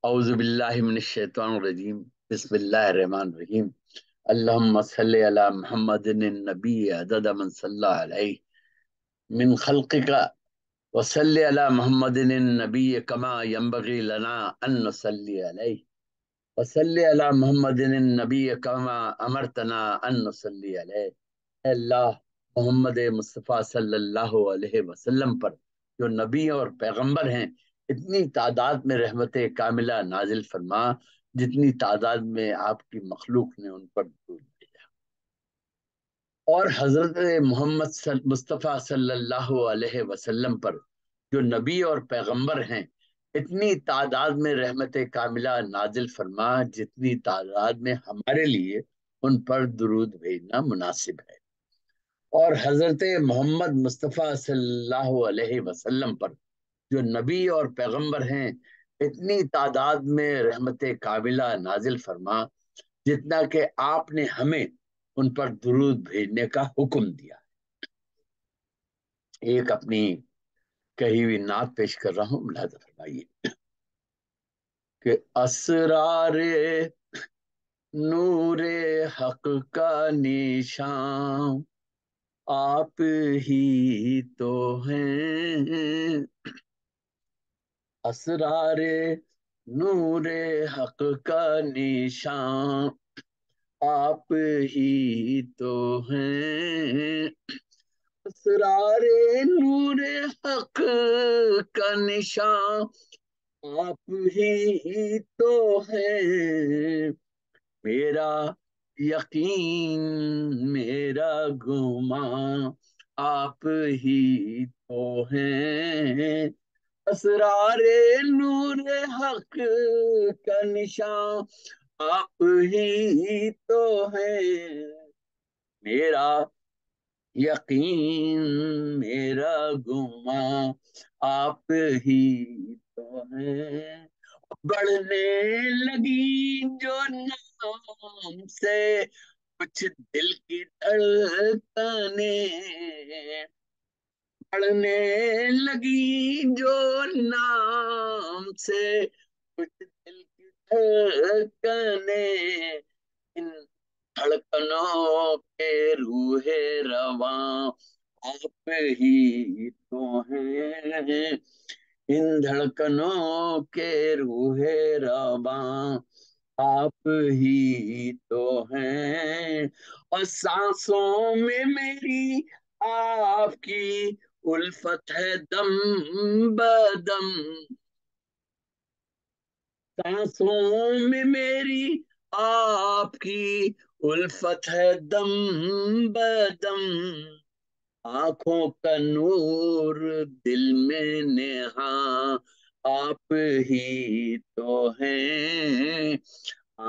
اعوذ باللہ من الشیطان الرجیم بسم اللہ الرحمن الرحیم اللہم صلی علی محمد النبی عدد من صلی علیہ من خلقک وصلی علی محمد النبی کما ینبغی لنا ان نصلی علیہ وصلی علی محمد النبی کما امرتنا ان نصلی علیہ۔ اے اللہ، محمد مصطفیٰ صلی اللہ علیہ وسلم پر جو نبی اور پیغمبر ہیں اتنی تعداد میں رحمت کاملہ نازل فرما جتنی تعداد میں آپ کی مخلوق نے ان پر درود بھیجا، اور حضرت محمد مصطفیٰ صلی اللہ علیہ وسلم پر جو نبی اور پیغمبر ہیں اتنی تعداد میں رحمت کاملہ نازل فرما جتنی تعداد میں ہمارے لیے ان پر درود بھیجنا مناسب ہے، اور حضرت محمد مصطفیٰ صلی اللہ علیہ وسلم پر جو نبی اور پیغمبر ہیں اتنی تعداد میں رحمت کاملہ نازل فرما جتنا کہ آپ نے ہمیں ان پر درود بھیجنے کا حکم دیا۔ ایک اپنی کہی ہوئی نعت پیش کر رہا ہوں، ملاحظہ فرمائیے کہ اسرار نور حق کا نشان آپ ہی تو ہیں، اسرار نور حق کا نشان آپ ہی تو ہیں، اسرار نور حق کا نشان آپ ہی تو ہیں، میرا یقین میرا گمان آپ ہی تو ہیں، اسرار نور حق کا نشان آپ ہی تو ہیں، میرا یقین میرا گمان آپ ہی تو ہیں، بڑھنے لگی جو نام سے کچھ دل کی دھڑکنیں، بڑھنے لگی جو نام سے کچھ دل کی دھڑکنیں، ان دھڑکنوں کے روح رواں آپ ہی تو ہیں، ان دھڑکنوں کے روح رواں آپ ہی تو ہیں، اور سانسوں میں میری آپ کی الفت ہے دم بدم، سانسوں میں میری آپ کی الفت ہے دم بدم، آنکھوں کا نور دل میں نہاں آپ ہی تو ہیں،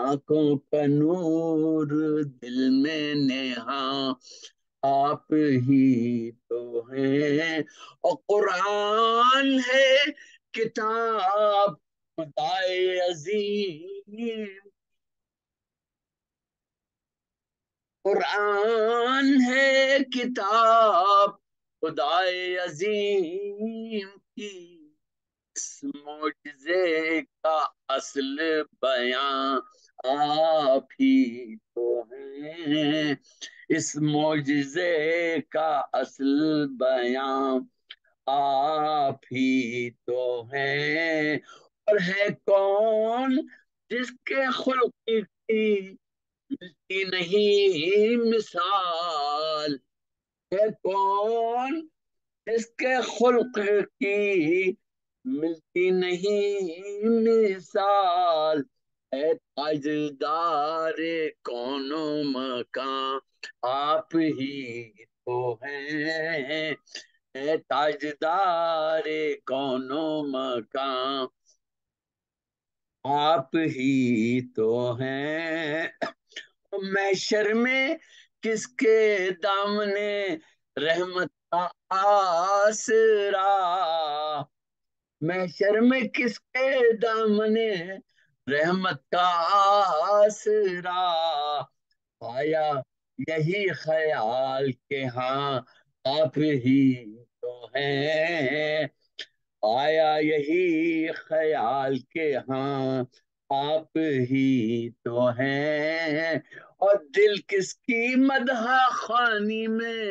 آنکھوں کا نور دل میں نہاں آپ ہی تو ہیں، اور قرآن ہے کتاب خدائے عظیم، قرآن ہے کتاب خدائے عظیم کی، اس معجزے کا اصل بیان آپ ہی تو ہیں، اس معجزے کا اصل بیان آپ ہی تو ہیں، اور ہے کون جس کے خلق کی ملتی نہیں مثال، ہے کون جس کے خلق کی ملتی نہیں مثال، ہے تاجدار کون و مکان آپ ہی تو ہیں، ہے تاجدار کون و مکان آپ ہی تو ہیں، محشر میں کس کے دامنے رحمت کا آسرا، محشر میں کس کے دامنے رحمت کا آسرا، آیا یہی خیال کہ ہاں آپ ہی تو ہیں، آیا یہی خیال کے ہاں آپ ہی تو ہیں، اور دل کس کی مدح خوانی میں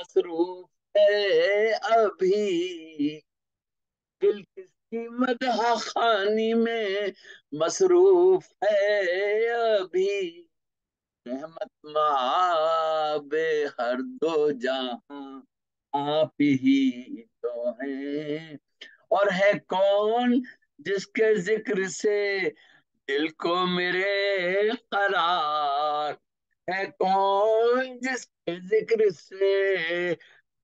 مصروف ہے ابھی، دل کس کی مدح خوانی میں مصروف ہے ابھی، رحمت مآب ہر دو جہاں آپ ہی تو ہیں، اور ہے کون جس کے ذکر سے دل کو میرے قرار، ہے کون جس کے ذکر سے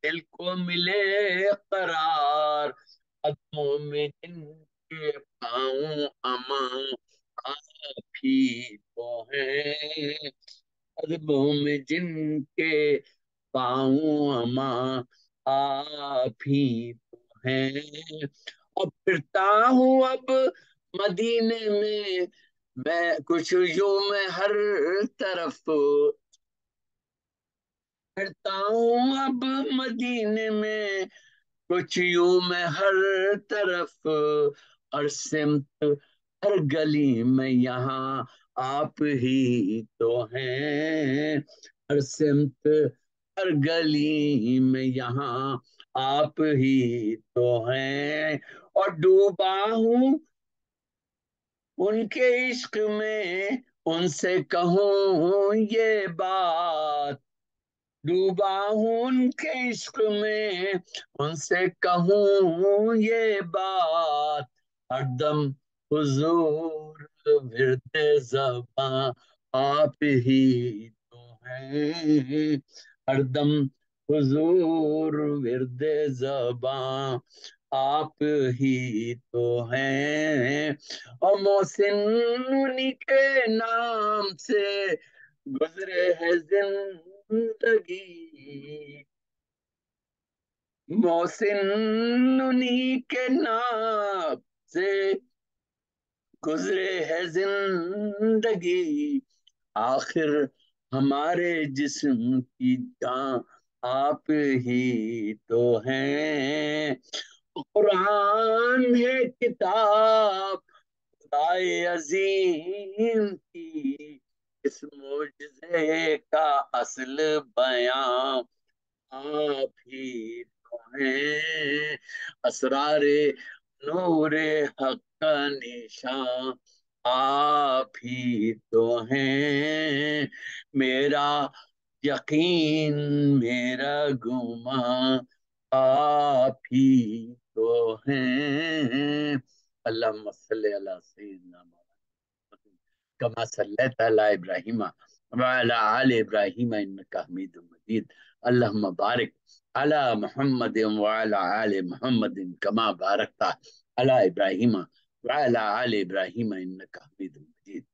دل کو ملے قرار، قدموں میں جن کے پاؤں امان آپ ہی تو ہیں، قدموں میں جن کے پاؤں امان آپ ہی تو ہیں، اور پھرتا ہوں اب مدینے میں کچھ یوں میں ہر طرف، پھرتا ہوں اب مدینے میں کچھ یوں میں ہر طرف، ہر سمت ہر گلی میں یہاں آپ ہی تو ہیں، ہر سمت ہر گلی میں یہاں آپ ہی تو ہیں، اور ڈوبا ہوں ان کے عشق میں ان سے کہوں یہ بات، ڈوبا ہوں ان کے عشق میں ان سے کہوں یہ بات، ہر دم حضور ورد زباں آپ ہی تو ہیں، ہر دم حضور ورد زباں آپ ہی تو ہیں، اور محسن انہی کے نام سے گزرے ہے زندگی، محسن انہی کے نام سے گزرے ہے زندگی، آخر ہمارے جسم کی جان آپ ہی تو ہیں، قرآن ہے کتاب خدائے عظیم کی، اس معجزے کا اصل بیان آپ ہی تو ہیں، اسرار نور حق کا نشان آپ ہی تو ہیں، میرا یقین میرا گمان آپ ہی تو ہیں، اللہم صلی علی سیدنا محمد كما صليت على إبراهيم وعلى آل إبراهيم إنك حميد مجيد، اللهم بارك على محمد وعلى آل محمد كما باركت على إبراهيم وعلى آل إبراهيم إنك حميد مجيد.